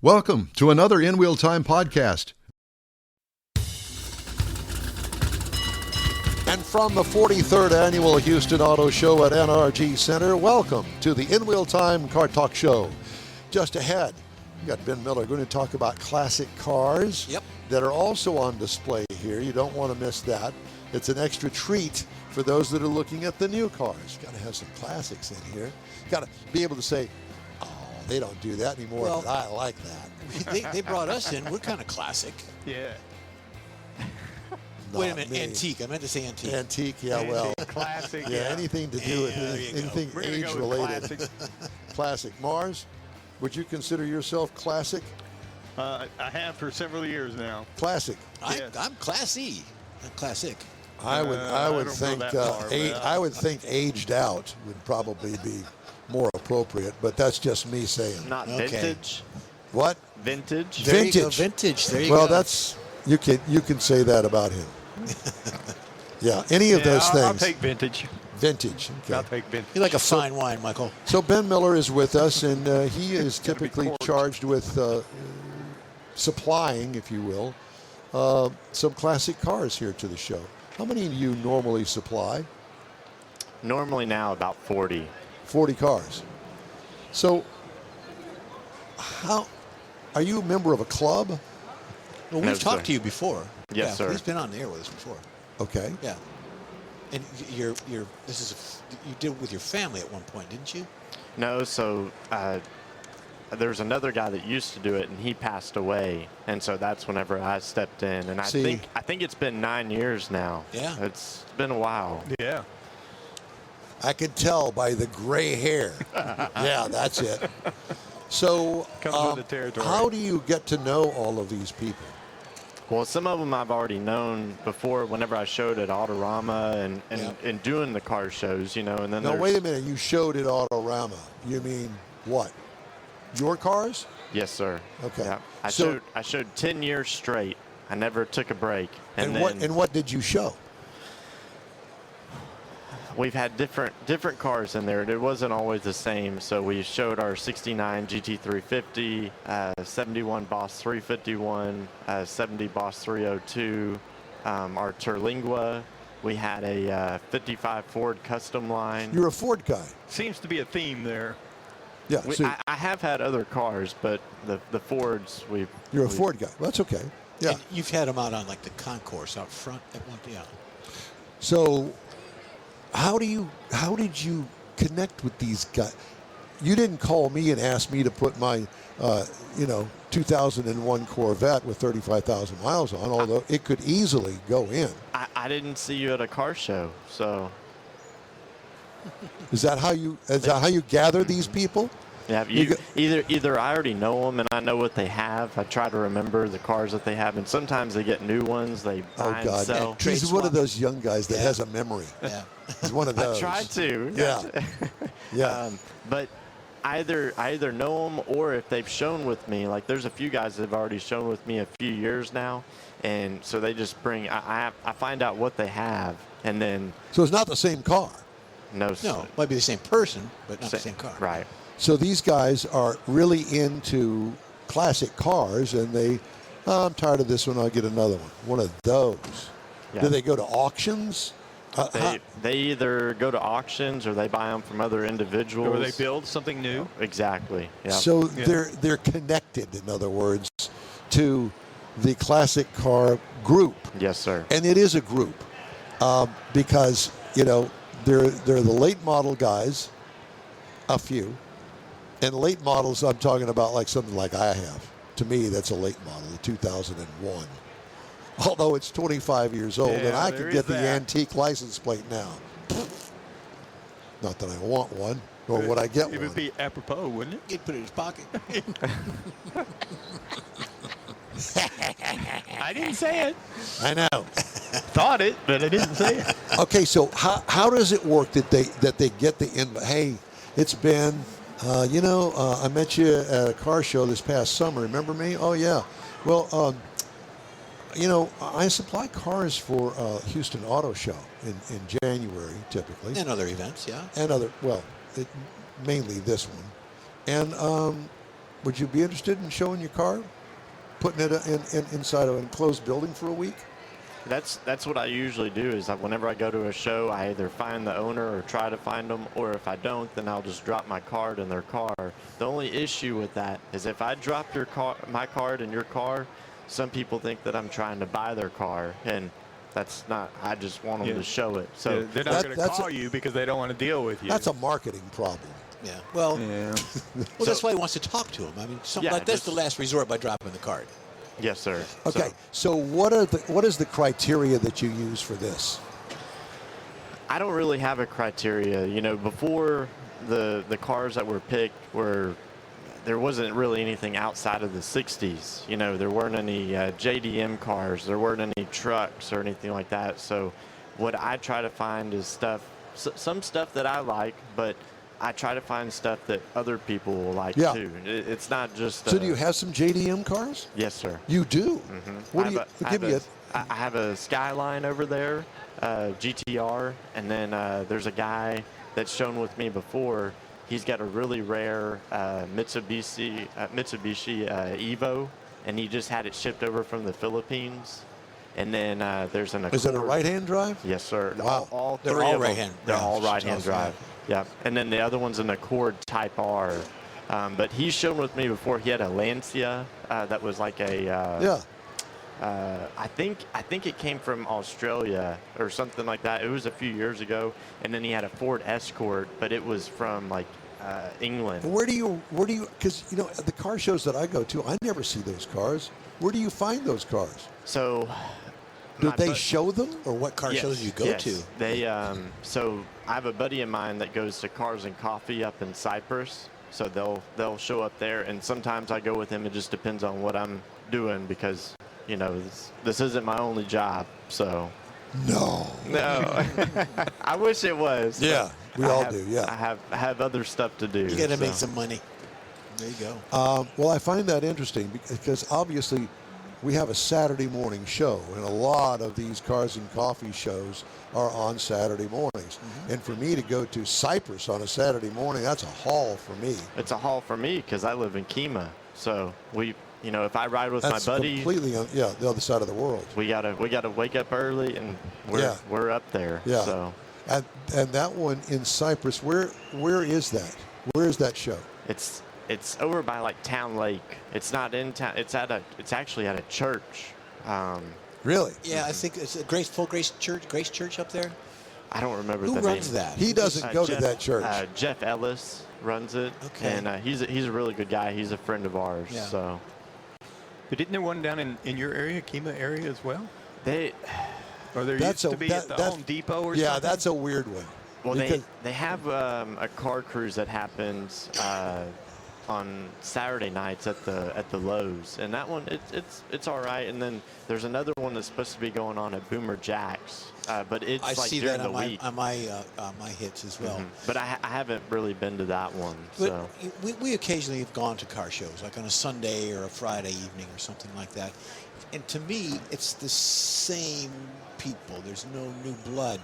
Welcome to another In Wheel Time podcast. And from the 43rd Annual Houston Auto Show at NRG Center, welcome to the In Wheel Time Car Talk Show. Just ahead, we got Ben Miller going to talk about classic cars that are also on display here. You don't want to miss that. It's an extra treat for those that are looking at the new cars. Got to have some classics in here. Got to be able to say, they don't do that anymore, but I like that. They brought us in. We're kind of classic. Yeah. Wait a minute, antique. I meant to say antique. Antique, well. Classic. Yeah, anything to do with anything age-related. Classic. Mars, would you consider yourself classic? I have for several years now. Classic. I'm classy. I'm classic. I would think aged out would probably be more appropriate, but that's just me saying. Not vintage. What? Vintage. There you go, vintage. There you go. Well, that's you can say that about him. Yeah, any of those things. I'll take vintage. Vintage. Okay. I'll take vintage. You like a fine wine, Michael. So Ben Miller is with us, and he is typically charged with supplying, if you will, some classic cars here to the show. How many do you normally supply? Normally now about 40. 40 cars. So, how are you a member of a club? Well, we've talked to you before. Yes, sir. He's been on the air with us before. Okay. Yeah. And you did it with your family at one point, didn't you? No, so there's another guy that used to do it, and he passed away, and so that's whenever I stepped in. And I think it's been 9 years now. Yeah. It's been a while. Yeah. I could tell by the gray hair. Yeah, that's it. So, Comes with the territory. How do you get to know all of these people? Well, some of them I've already known before whenever I showed at Autorama and doing the car shows, and then Now, wait a minute. You showed at Autorama. You mean what? Your cars? Yes, sir. Okay. Yeah. I showed 10 years straight. I never took a break. And what did you show? We've had different cars in there. It wasn't always the same. So we showed our 69 GT350, 71 Boss 351, 70 Boss 302, our Terlingua. We had a 55 Ford Custom Line. You're a Ford guy. Seems to be a theme there. Yeah. I have had other cars, but the Fords You're a Ford guy. Well, that's okay. Yeah. And you've had them out on like the concourse out front at one point. Yeah. So, how did you connect with these guys? You didn't call me and ask me to put my 2001 Corvette with 35,000 miles on, although it could easily go in. I didn't see you at a car show, so. Is that how you gather these people? Yeah, either I already know them and I know what they have. I try to remember the cars that they have, and sometimes they get new ones. They buy and sell. He's one of those young guys that has a memory. Yeah. He's one of those. I try to. Yeah. Yeah. But I either know them, or if they've shown with me, like there's a few guys that have already shown with me a few years now, and so they just bring. I find out what they have, and then. So it's not the same car. No, might be the same person, but not the same car. Right. So these guys are really into classic cars, and I'm tired of this one, I'll get another one. One of those. Yeah. Do they go to auctions? They either go to auctions or they buy them from other individuals. Or they build something new. Exactly. Yeah. So they're connected, in other words, to the classic car group. Yes, sir. And it is a group because, they're the late model guys, a few. And late models, I'm talking about like something like I have. To me, that's a late model, a 2001. Although it's 25 years old, and I could get the antique license plate now. Not that I want one, nor would I get one. It would be apropos, wouldn't it? He'd put it in his pocket. I didn't say it. I know. Thought it, but I didn't say it. Okay, so how does it work that they get the invite? Hey, it's been. I met you at a car show this past summer. Remember me? Oh, yeah. Well, I supply cars for Houston Auto Show in January, typically. And other events, yeah. And mainly this one. And Would you be interested in showing your car, putting it inside of an enclosed building for a week? That's what I usually do is whenever I go to a show, I either find the owner or try to find them, or if I don't, then I'll just drop my card in their car. The only issue with that is if I drop my card in your car, some people think that I'm trying to buy their car, and that's not. I just want them to show it. So Yeah, they're not going to call you because they don't want to deal with you. That's a marketing problem. Yeah. Well, Yeah. well, that's why he wants to talk to him. I mean, something Yeah, like that's just- the last resort by dropping the card. yes, sir. Okay, so what is the criteria that you use for this? I don't really have a criteria. You know, before the cars that were picked there wasn't really anything outside of the 60s. You know, there weren't any JDM cars, there weren't any trucks or anything like that. So what I try to find is some stuff that I like, but I try to find stuff that other people will like too. It's not just. So do you have some JDM cars? Yes, sir. You do. What do you? Give me a. I have a Skyline over there, GTR, and then there's a guy that's shown with me before. He's got a really rare Mitsubishi Evo, and he just had it shipped over from the Philippines. And then there's an Accord. Is it a right-hand drive? Yes, sir. Wow. They're all right-hand. They're all drives. right-hand drive. Yeah. And then the other one's an Accord Type R. But he's shown with me before. He had a Lancia that was like a. I think it came from Australia or something like that. It was a few years ago. And then he had a Ford Escort, but it was from like England. Where do you? Because you know the car shows that I go to, I never see those cars. Where do you find those cars? So. Do they show them? Or what car shows do you go to? They so I have a buddy of mine that goes to Cars and Coffee up in Cyprus. So they'll show up there, and sometimes I go with him. It just depends on what I'm doing because you know this isn't my only job. So No. I wish it was. Yeah, we all do. Yeah. I have other stuff to do. You got to make so. some money. There you go. Well, I find that interesting because obviously we have a Saturday morning show, and a lot of these Cars and Coffee shows are on Saturday mornings. And for me to go to Cyprus on a Saturday morning, that's a haul for me. It's a haul for me because I live in Kemah. So if I ride with That's my buddy, completely on, the other side of the world. we gotta wake up early, and we're up there. Yeah. So And that one in Cyprus, where is that? Where is that show? It's over by like Town Lake. It's not in town. It's actually at a church. Really? Yeah, I think it's a Grace Church up there. I don't remember Who the runs name. that? He doesn't go to that church. Jeff Ellis runs it. Okay. And he's a really good guy. He's a friend of ours. Yeah. So But isn't there one down in your area, Kemah area as well? Or there That's used to be at the Home Depot or something? Yeah, that's a weird one. well, Because- they have a car cruise that happens on Saturday nights at the Lowe's, and that one it's all right. And then there's another one that's supposed to be going on at Boomer Jack's, but it's I like see during that the week. on my hits as well. But I haven't really been to that one. But So we occasionally have gone to car shows, like on a Sunday or a Friday evening or something like that. And to me, it's the same people. There's no new blood,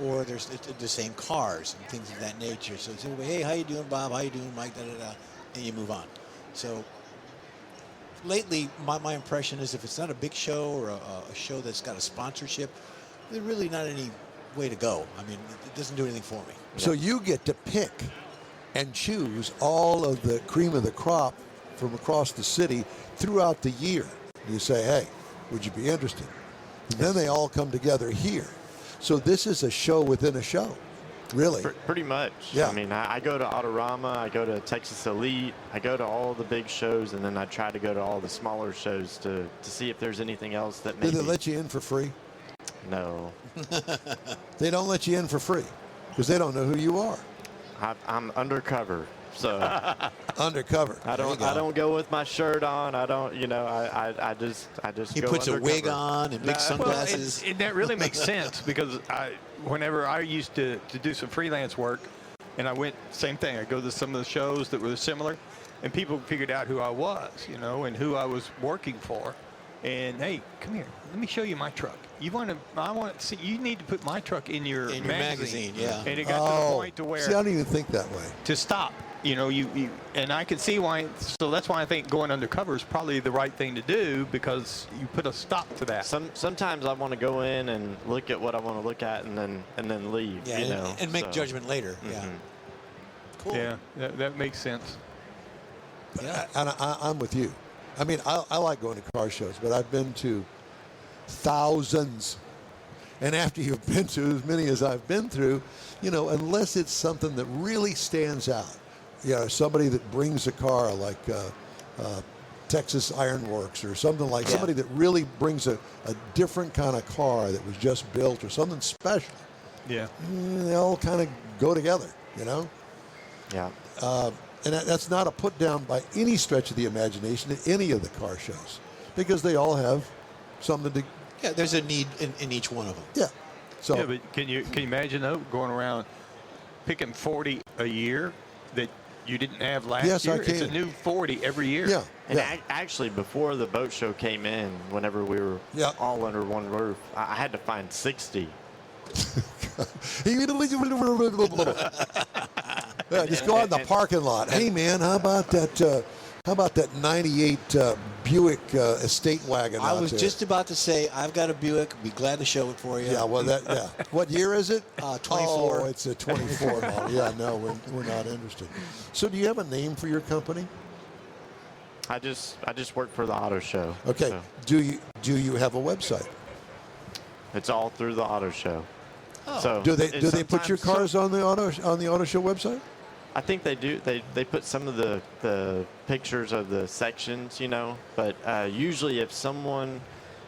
or it's the same cars and things of that nature. So it's anyway, hey, how you doing, Bob? How you doing, Mike? Da, da, da, and you move on. So lately, my impression is if it's not a big show or a show that's got a sponsorship, there's really not any way to go. I mean, it doesn't do anything for me. So you get to pick and choose all of the cream of the crop from across the city throughout the year. You say, hey, would you be interested? And then they all come together here. So this is a show within a show, really. pretty much. Yeah. I mean, I go to Autorama, I go to Texas Elite, I go to all the big shows, and then I try to go to all the smaller shows to see if there's anything else that Do maybe. they let you in for free? No. They don't let you in for free because they don't know who you are. I'm undercover, so Undercover. I don't go with my shirt on. I don't, I just He go puts undercover. a wig on and big Well, sunglasses. that really makes sense because whenever I used to do some freelance work, and I went, same thing, I go to some of the shows that were similar, and people figured out who I was, and who I was working for. And hey, come here. Let me show you my truck. You want to? I want to see. You need to put my truck in your magazine. Yeah. And it got to the point to where See, I don't even think that way. to stop. You know, you and I can see why. So that's why I think going undercover is probably the right thing to do, because you put a stop to that. Sometimes I want to go in and look at what I want to look at, and then leave. Yeah, you know, and make so. judgment later. Yeah. Cool. Yeah, that makes sense. Yeah. And I'm with you. I mean, I like going to car shows, but I've been to thousands. And after you've been to as many as I've been through, you know, unless it's something that really stands out, you know, somebody that brings a car like Texas Ironworks or something like somebody that really brings a different kind of car that was just built or something special. Yeah. They all kind of go together, you know? Yeah. And that's not a put down by any stretch of the imagination at any of the car shows, because they all have something to. Yeah, there's a need in each one of them. Yeah. So. Yeah, but can you imagine though, going around picking 40 a year that you didn't have last Yes, year? I can. It's a new 40 every year. Yeah. And actually, before the boat show came in, whenever we were all under one roof, I had to find 60. Yeah, just go out in the parking lot. Hey man, how about that? How about that '98 Buick estate wagon? I was there? just about to say, I've got a Buick. Be glad to show it for you. Yeah, well, What year is it? 24. Oh, it's a 24 model. Yeah, no, we're not interested. So, do you have a name for your company? I just work for the auto show. Okay. So Do you have a website? it's all through the auto show. Oh. So Do they put your sometimes- cars on the auto show website? I think they do. They put some of the pictures of the sections, you know. But usually, if someone,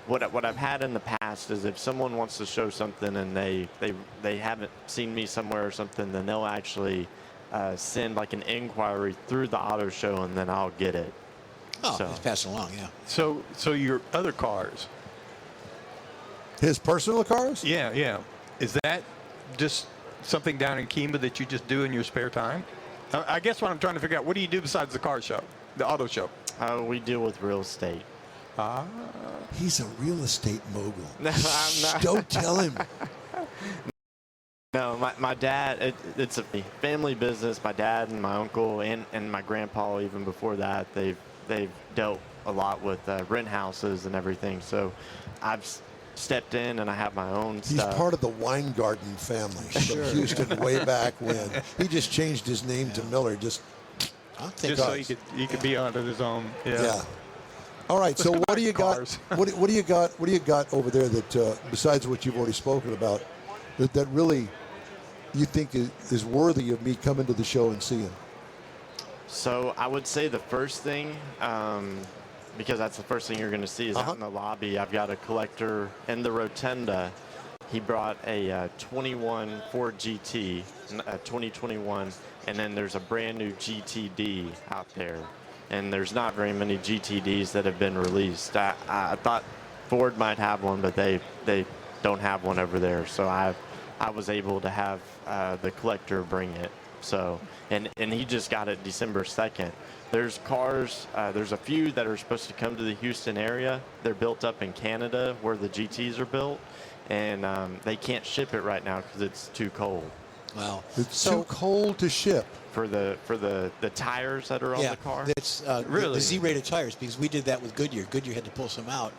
what I've had in the past is if someone wants to show something and they haven't seen me somewhere or something, then they'll actually send like an inquiry through the auto show, and then I'll get it. Oh, So- just pass it along, yeah. So your other cars, His personal cars? yeah. Is that just something down in Kemah that you just do in your spare time? I guess what I'm trying to figure out, what do you do besides the car show, the auto show? We deal with real estate. He's a real estate mogul. No, I'm Shh, not. don't tell him. No, my dad, it's a family business. My dad and my uncle and my grandpa, even before that, they've dealt a lot with rent houses and everything. So I've stepped in and I have my own He's stuff. part of the Weingarten family from Houston way back when. He just changed his name to Miller. Just Just so he could be under his own. yeah. All right. So what do you got? Cars. What do you got? What do you got over there that besides what you've already spoken about that really you think is worthy of me coming to the show and seeing? So I would say the first thing, because that's the first thing you're going to see, is out in the lobby. I've got a collector in the rotunda. He brought a 21 Ford GT, 2021, and then there's a brand new GTD out there. And there's not very many GTDs that have been released. I thought Ford might have one, but they don't have one over there. So I was able to have the collector bring it. So and he just got it December 2nd. There's cars. There's a few that are supposed to come to the Houston area. They're built up in Canada where the GTs are built, and they can't ship it right now because it's too cold. Wow. It's too cold to ship. For the tires that are on the car. It's Really? the Z-rated tires, because we did that with Goodyear. Goodyear had to pull some out.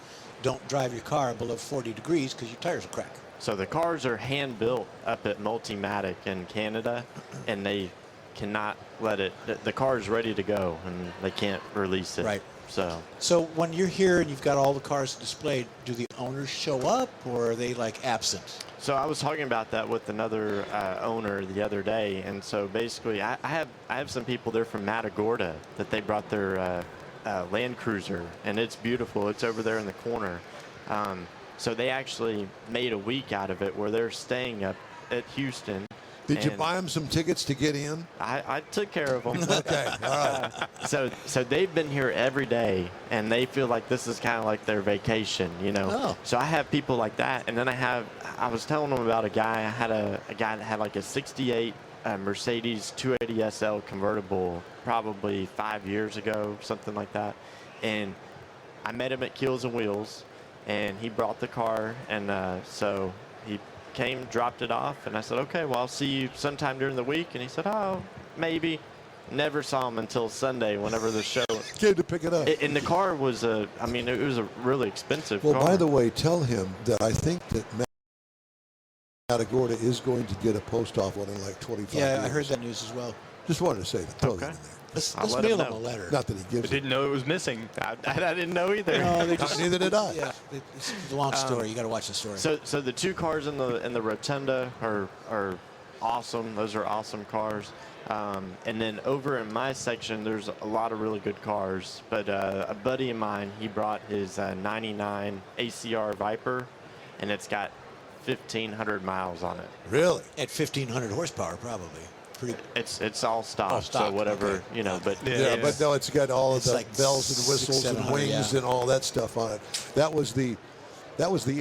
Don't drive your car below 40 degrees because your tires will crack. So the cars are hand built up at Multimatic in Canada, and they cannot let it. The car is ready to go, and they can't release it. Right. So when you're here and you've got all the cars displayed, do the owners show up, or are they like absent? So I was talking about that with another owner the other day, and so basically I have some people there from Matagorda that they brought their Land Cruiser, and it's beautiful. It's over there in the corner. So they actually made a week out of it where they're staying up at Houston. Did you buy them some tickets to get in? I took care of them. Okay, all right. So they've been here every day, and they feel like this is kind of like their vacation, you know. Oh. So I have people like that, and then I was telling them about a guy. I had a guy that had like a 68 Mercedes 280 SL convertible probably 5 years ago, something like that. And I met him at Keels and Wheels, and he brought the car, and so he came, dropped it off, and I said, okay, well, I'll see you sometime during the week. And he said, oh, maybe. Never saw him until Sunday, whenever the show. Came to pick it up. And the car was it was a really expensive car. Well, by the way, tell him that I think that Matagorda is going to get a post off one in like 25 years. Yeah, I heard that news as well. Just wanted to say that. Throw that in there. Let's let mail him him a know. letter. Not that he I gives it. didn't know it was missing. I didn't know either. No, they just Neither did I. Yeah, it's a long story. You got to watch the story. So the two cars in the Rotunda are awesome. Those are awesome cars. And then over in my section, there's a lot of really good cars. But a buddy of mine, he brought his 99 ACR Viper, and it's got 1,500 miles on it. Really? At 1,500 horsepower, probably. Pretty. It's all stock, All stock, so whatever, okay. you know. But Yeah, but no, it's got all of It's the like bells and whistles and 600-700, wings yeah. and all that stuff on it. That was the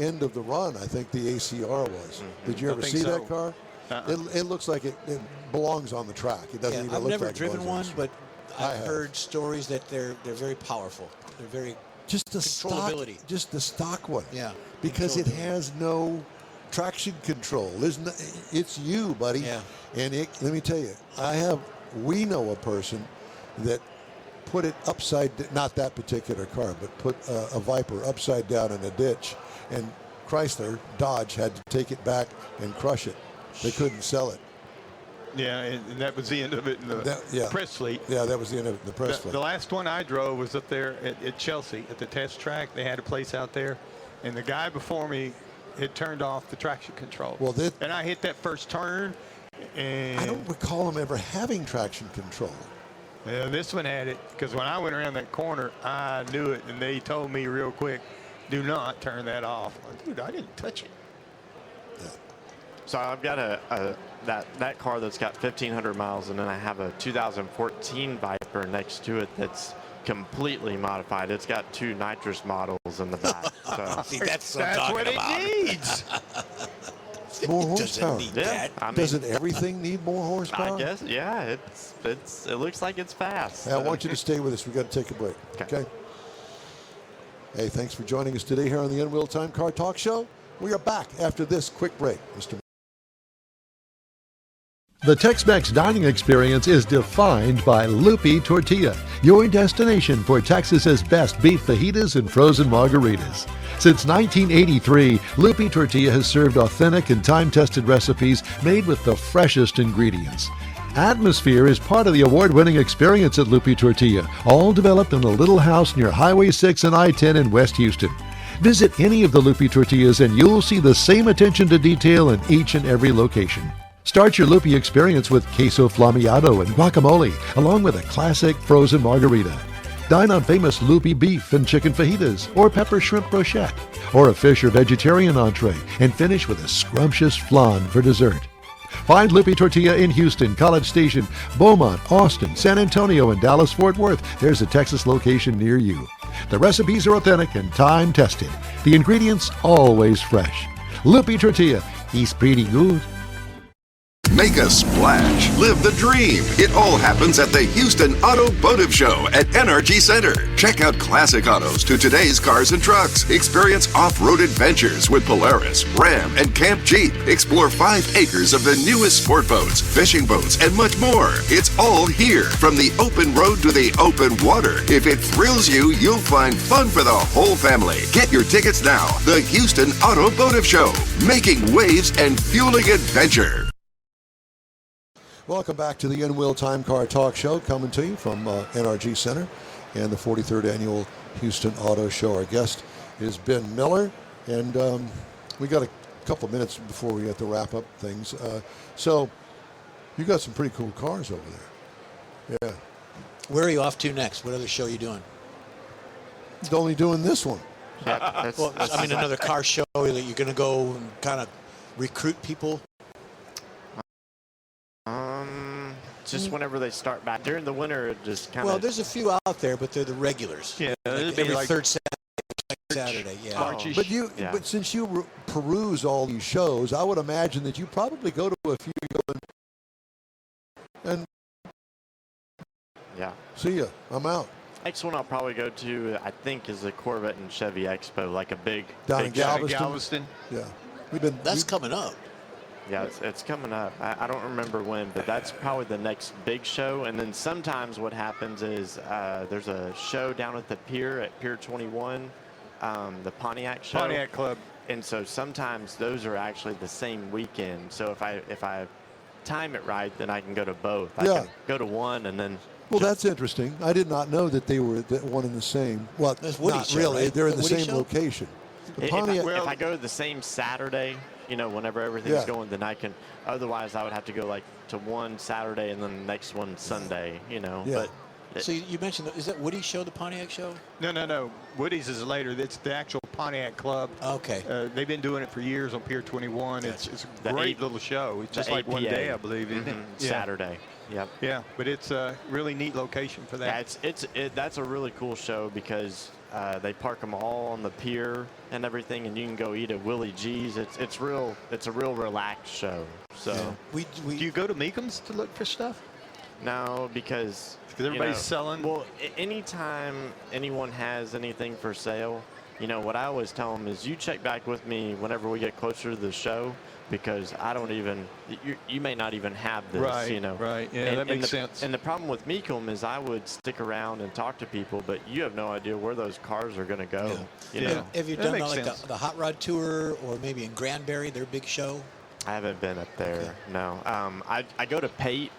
end of the run. I think the ACR was. Did you I ever think see so. that car? Uh-uh. It looks like it belongs on the track. It doesn't Yeah, even I've look never like it driven belongs one, on but I I've have. heard stories that they're very powerful. They're very just the stock, controllability. just the stock one. Yeah, because it controllability. has no traction control. It's you, buddy. Yeah. And let me tell you, we know a person that put it not that particular car, but put a Viper upside down in a ditch, and Chrysler, Dodge had to take it back and crush it. They couldn't sell it. Yeah, and that was the end of it in the press fleet. Yeah, that was the end of it in the press fleet. The last one I drove was up there at Chelsea at the test track. They had a place out there, and the guy before me had turned off the traction control. Well, and I hit that first turn, and I don't recall them ever having traction control. this one had it, because when I went around that corner, I knew it, and they told me real quick, do not turn that off. Dude, I didn't touch it. So I've got that car that's got 1,500 miles, and then I have a 2014 Viper next to it that's completely modified. It's got two nitrous models in the back. So. See, that's what I'm talking what about. it needs. More Does horsepower. it need Yeah, that? I mean, Doesn't everything need more horsepower? I guess, yeah. It looks like it's fast. Hey, I want you to stay with us. We've got to take a break. Okay? Hey, thanks for joining us today here on the In-Wheel Time Car Talk Show. We are back after this quick break. Mr. The Tex-Mex dining experience is defined by Lupi Tortilla, your destination for Texas's best beef fajitas and frozen margaritas. Since 1983, Lupi Tortilla has served authentic and time-tested recipes made with the freshest ingredients. Atmosphere is part of the award-winning experience at Lupi Tortilla, all developed in a little house near Highway 6 and I-10 in West Houston. Visit any of the Lupi Tortillas and you'll see the same attention to detail in each and every location. Start your Lupi experience with queso flammeado and guacamole, along with a classic frozen margarita. Dine on famous Lupi beef and chicken fajitas, or pepper shrimp brochette, or a fish or vegetarian entree, and finish with a scrumptious flan for dessert. Find Lupi Tortilla in Houston, College Station, Beaumont, Austin, San Antonio, and Dallas-Fort Worth. There's a Texas location near you. The recipes are authentic and time-tested. The ingredients always fresh. Lupi Tortilla is pretty good. Make a splash. Live the dream. It all happens at the Houston Automotive Show at NRG Center. Check out classic autos to today's cars and trucks. Experience off-road adventures with Polaris, Ram, and Camp Jeep. Explore 5 acres of the newest sport boats, fishing boats, and much more. It's all here, from the open road to the open water. If it thrills you, you'll find fun for the whole family. Get your tickets now. The Houston Automotive Show, making waves and fueling adventure. Welcome back to the In-Wheel Time Car Talk Show, coming to you from NRG Center and the 43rd Annual Houston Auto Show. Our guest is Ben Miller, and we got a couple of minutes before we get to wrap up things. So you got some pretty cool cars over there. Yeah. Where are you off to next? What other show are you doing? Only doing this one. Well, I mean, another car show that you're going to go and kind of recruit people. Just whenever they start back. During the winter, it just kind of... Well, there's a few out there, but they're the regulars. Yeah, it'd like be every like third Saturday. Yeah. March-ish. But since you peruse all these shows, I would imagine that you probably go to a few and Yeah. see ya. I'm out. Next one I'll probably go to, I think, is the Corvette and Chevy Expo, like a big Down in big show. Galveston. Yeah. That's coming up. Yeah, it's coming up. I don't remember when, but that's probably the next big show. And then sometimes what happens is there's a show down at the pier at Pier 21, the Pontiac show. Pontiac Club. And so sometimes those are actually the same weekend. So if I time it right, then I can go to both. I can go to one and then. Well, that's interesting. I did not know that they were one and the same. Well, not show, really. Right? They're in the Woody same show? location. If I go the same Saturday, whenever everything's going, then I can. Otherwise, I would have to go like to one Saturday and then the next one Sunday. But. So you mentioned, is that Woody's show, the Pontiac show? No. Woody's is later. It's the actual Pontiac Club. Okay. They've been doing it for years on Pier 21. It's a great little show. It's just like APA. one day, I believe, isn't it? Saturday. Yep. Yeah, but it's a really neat location for that. Yeah, that's a really cool show because they park them all on the pier and everything, and you can go eat at Willie G's. It's a real relaxed show. So do you go to Meekums to look for stuff? No, because everybody's selling. Well, anytime anyone has anything for sale, what I always tell them is you check back with me whenever we get closer to the show, because I don't even, you may not even have this, Right, yeah, that makes sense. And the problem with Meekum is I would stick around and talk to people, but you have no idea where those cars are going to go. Have you That done makes like sense. the Hot Rod Tour or maybe in Granbury, their big show? I haven't been up there, no. I go to Pate.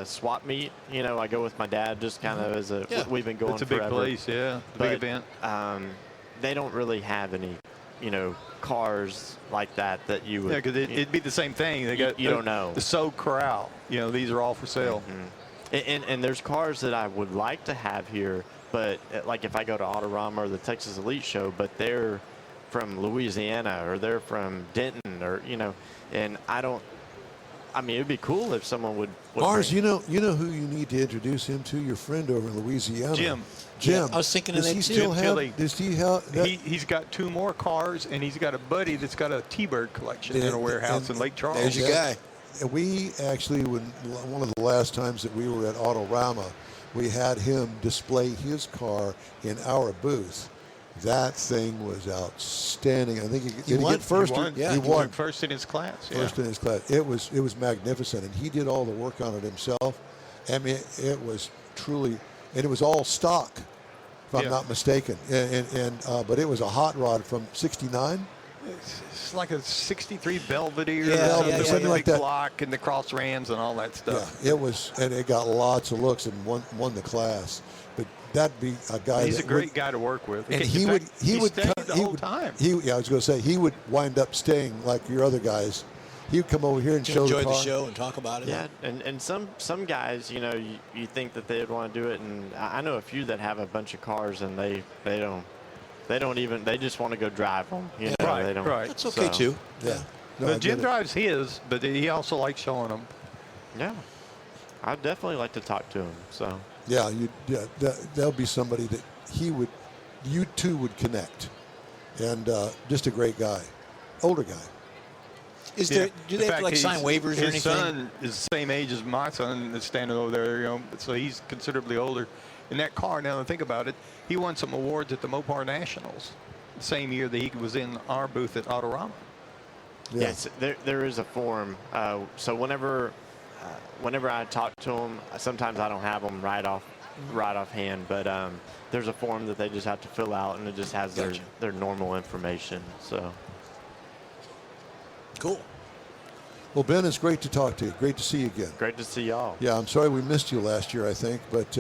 Swap meet, I go with my dad just kind of as we've been going It's a forever. big place, yeah. Big event. They don't really have any, cars like that you would. Yeah, because it'd be the same thing. They got you don't know. The Soul Corral. These are all for sale. Mm-hmm. And there's cars that I would like to have here, but like if I go to Autorama or the Texas Elite Show, but they're from Louisiana or they're from Denton or and I don't. I mean, it'd be cool if someone would. Mars, you know who you need to introduce him to? Your friend over in Louisiana. Jim. Yeah, I was thinking of does that he too. still Jim Tilley. have? Does he have? He's got 2 more cars, and he's got a buddy that's got a T-Bird collection in a warehouse in Lake Charles. There's your guy. We actually, one of the last times that we were at Autorama, we had him display his car in our booth. That thing was outstanding. I think he won. get first. He won. Yeah, He he won won first in his class. first in his class. It was magnificent, and he did all the work on it himself. I mean, it was truly, and it was all stock, if I'm not mistaken. But it was a hot rod from '69. It's like a '63 Belvedere, something like big that. block and the cross rams and all that stuff. Yeah, it was, and it got lots of looks and won the class. But that'd be a guy. He's a great guy to work with. And he would stayed come, the whole time. I was going to say he would wind up staying like your other guys. He would come over here and show Enjoy the car. the show and talk about it. Yeah, and some guys, you think that they'd want to do it, and I know a few that have a bunch of cars and they don't even, they just want to go drive them. Right, they don't. right. That's okay too. Yeah. No, I But Jim get it. drives his, but he also likes showing them. Yeah, I'd definitely like to talk to him. So. Yeah, there'll be somebody that you two would connect, and just a great guy, older guy. Is there? Do they have to like sign waivers or anything? His son is the same age as my son that's standing over there, so he's considerably older. In that car, now that I think about it, he won some awards at the Mopar Nationals the same year that he was in our booth at Autorama. Yeah. Yes, there is a form. So whenever I talk to them, sometimes I don't have them right off hand, but there's a form that they just have to fill out, and it just has their normal information. So Cool. Well, Ben, it's great to talk to you. Great to see you again. great to see y'all. Yeah, I'm sorry we missed you last year, I think, but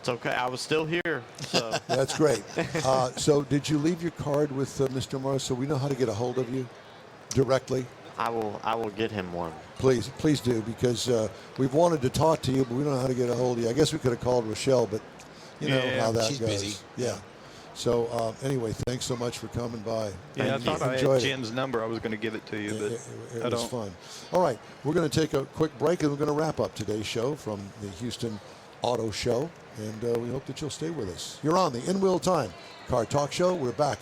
It's okay. I was still here. So that's great. So did you leave your card with Mr. Morris so we know how to get a hold of you directly? I will get him one. Please do, because we've wanted to talk to you, but we don't know how to get a hold of you. I guess we could have called Rochelle, but you know how that she's goes. busy. Yeah. So anyway, thanks so much for coming by. Yeah, I thought I had Enjoyed it. Jim's number. I was going to give it to you, but It I was don't. fun. All right, we're going to take a quick break, and we're going to wrap up today's show from the Houston Auto Show, and we hope that you'll stay with us. You're on the In Wheel Time Car Talk Show. We're back.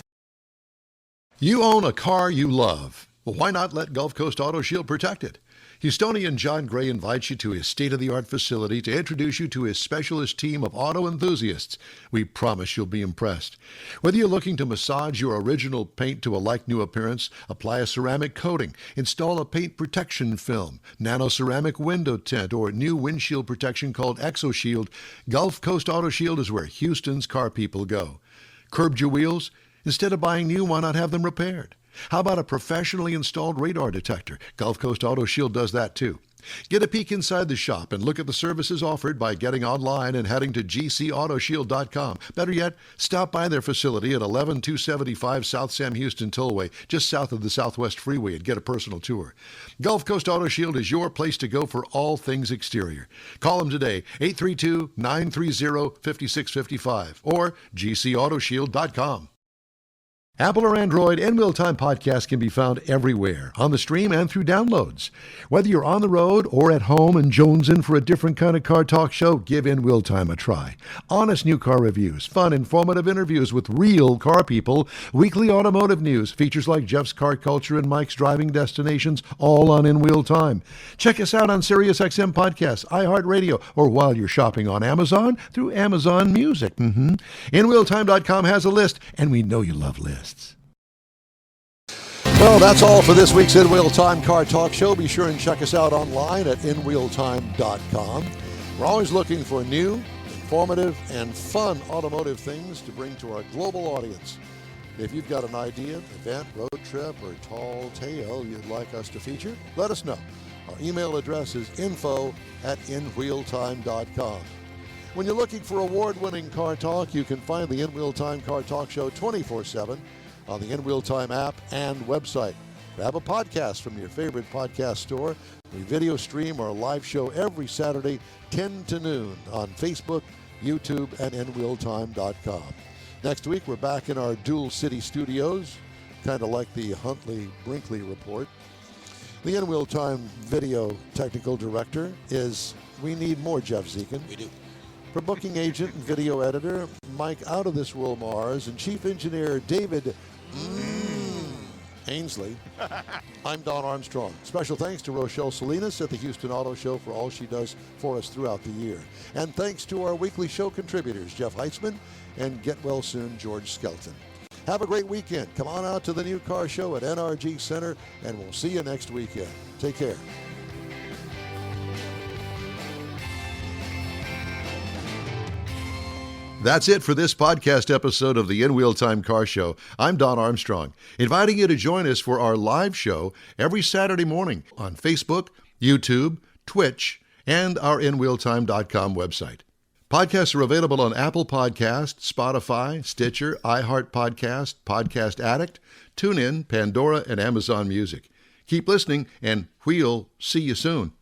You own a car you love. Well, why not let Gulf Coast Auto Shield protect it? Houstonian John Gray invites you to his state-of-the-art facility to introduce you to his specialist team of auto enthusiasts. We promise you'll be impressed. Whether you're looking to massage your original paint to a like-new appearance, apply a ceramic coating, install a paint protection film, nano-ceramic window tint, or new windshield protection called ExoShield, Gulf Coast Auto Shield is where Houston's car people go. Curbed your wheels? Instead of buying new, why not have them repaired? How about a professionally installed radar detector? Gulf Coast Auto Shield does that too. Get a peek inside the shop and look at the services offered by getting online and heading to gcautoshield.com. Better yet, stop by their facility at 11275 South Sam Houston Tollway, just south of the Southwest Freeway, and get a personal tour. Gulf Coast Auto Shield is your place to go for all things exterior. Call them today, 832-930-5655 or gcautoshield.com. Apple or Android, In Wheel Time podcast can be found everywhere, on the stream and through downloads. Whether you're on the road or at home and jonesing for a different kind of car talk show, give In Wheel Time a try. Honest new car reviews, fun, informative interviews with real car people, weekly automotive news, features like Jeff's Car Culture and Mike's Driving Destinations, all on In Wheel Time. Check us out on SiriusXM Podcasts, iHeartRadio, or while you're shopping on Amazon, through Amazon Music. InWheelTime.com has a list, and we know you love lists. Well, that's all for this week's In Wheel Time Car Talk Show. Be sure and check us out online at inwheeltime.com. We're always looking for new, informative, and fun automotive things to bring to our global audience. If you've got an idea, event, road trip, or tall tale you'd like us to feature, let us know. Our email address is info@inwheeltime.com. When you're looking for award-winning car talk, you can find the In Wheel Time Car Talk Show 24/7 on the In Wheel Time app and website. Grab a podcast from your favorite podcast store. We video stream our live show every Saturday, 10 to noon on Facebook, YouTube, and inwheeltime.com. Next week, we're back in our Dual City studios, kind of like the Huntley-Brinkley report. The In Wheel Time video technical director is, we need more Jeff Zekin. We do. For booking agent and video editor, Mike Out of This World Mars, and chief engineer David Ainsley, I'm Don Armstrong. Special thanks to Rochelle Salinas at the Houston Auto Show for all she does for us throughout the year. And thanks to our weekly show contributors, Jeff Heitzman and Get Well Soon, George Skelton. Have a great weekend. Come on out to the new car show at NRG Center, and we'll see you next weekend. Take care. That's it for this podcast episode of the In Wheel Time Car Show. I'm Don Armstrong, inviting you to join us for our live show every Saturday morning on Facebook, YouTube, Twitch, and our InWheelTime.com website. Podcasts are available on Apple Podcasts, Spotify, Stitcher, iHeart Podcast, Podcast Addict, TuneIn, Pandora, and Amazon Music. Keep listening, and we'll see you soon.